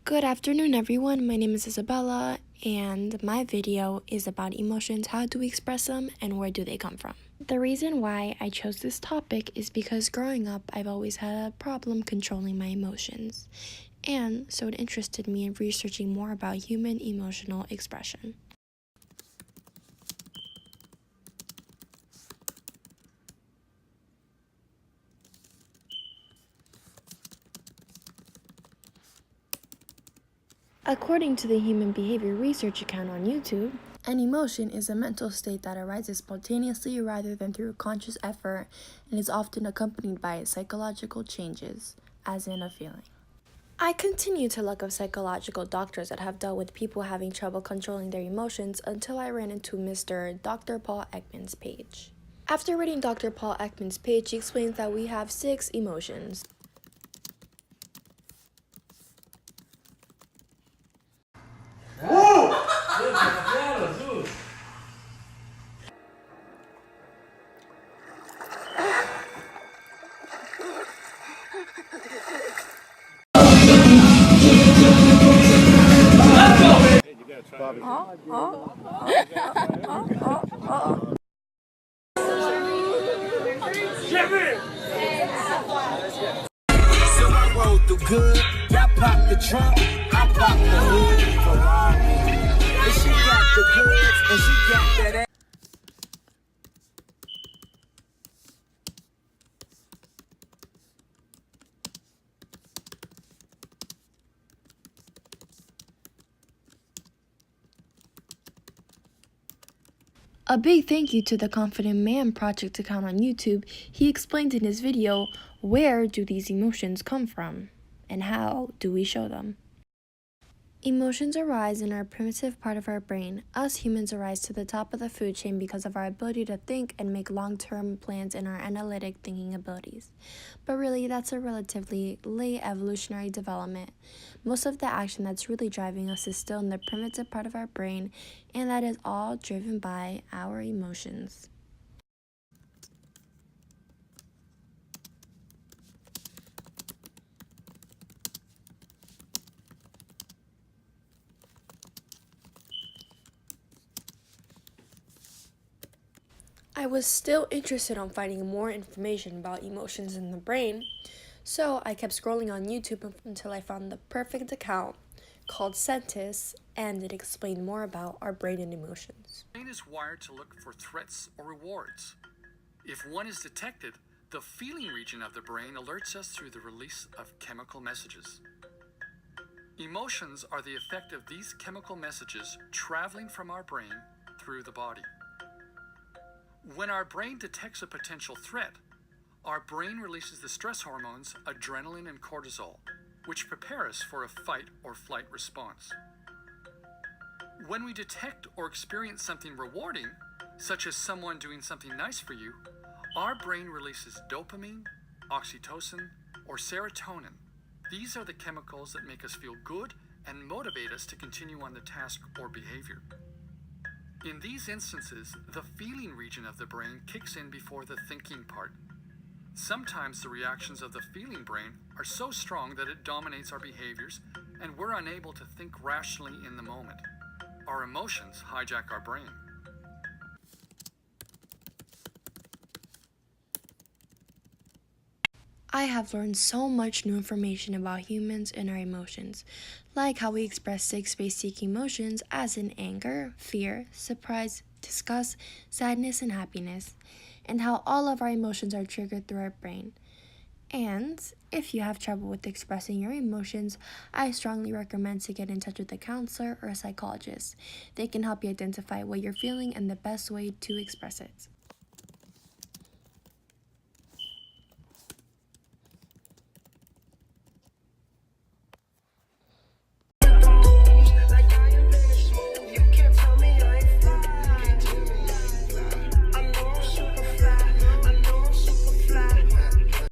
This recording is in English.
Good afternoon, everyone. My name is Isabella, and my video is about emotions. How do we express them, and where do they come from? The reason why I chose this topic is because growing up, I've always had a problem controlling my emotions, and so it interested me in researching more about human emotional expression. According to the Human Behavior Research account on YouTube, an emotion is a mental state that arises spontaneously rather than through conscious effort and is often accompanied by psychological changes, as in a feeling. I continue to look up psychological doctors that have dealt with people having trouble controlling their emotions until I ran into Mr. Dr. Paul Ekman's page. After reading Dr. Paul Ekman's page, he explains that we have 6 emotions. Bobby. So I rolled through good, I popped the trunk, I popped the hood, Ferrari. And she got the goods, and she got that ass. A big thank you to the Confident Man Project account on YouTube. He explained in his video, where do these emotions come from and how do we show them? Emotions arise in our primitive part of our brain. Us humans arise to the top of the food chain because of our ability to think and make long-term plans in our analytic thinking abilities. But really, that's a relatively late evolutionary development. Most of the action that's really driving us is still in the primitive part of our brain, and that is all driven by our emotions. I was still interested in finding more information about emotions in the brain, so I kept scrolling on YouTube until I found the perfect account called Sentis, and it explained more about our brain and emotions. The brain is wired to look for threats or rewards. If one is detected, the feeling region of the brain alerts us through the release of chemical messages. Emotions are the effect of these chemical messages traveling from our brain through the body. When our brain detects a potential threat, our brain releases the stress hormones adrenaline and cortisol, which prepare us for a fight or flight response. When we detect or experience something rewarding, such as someone doing something nice for you, our brain releases dopamine, oxytocin, or serotonin. These are the chemicals that make us feel good and motivate us to continue on the task or behavior. In these instances, the feeling region of the brain kicks in before the thinking part. Sometimes the reactions of the feeling brain are so strong that it dominates our behaviors and we're unable to think rationally in the moment. Our emotions hijack our brain. I have learned so much new information about humans and our emotions, like how we express 6 basic emotions as in anger, fear, surprise, disgust, sadness, and happiness, and how all of our emotions are triggered through our brain. And if you have trouble with expressing your emotions, I strongly recommend to get in touch with a counselor or a psychologist. They can help you identify what you're feeling and the best way to express it.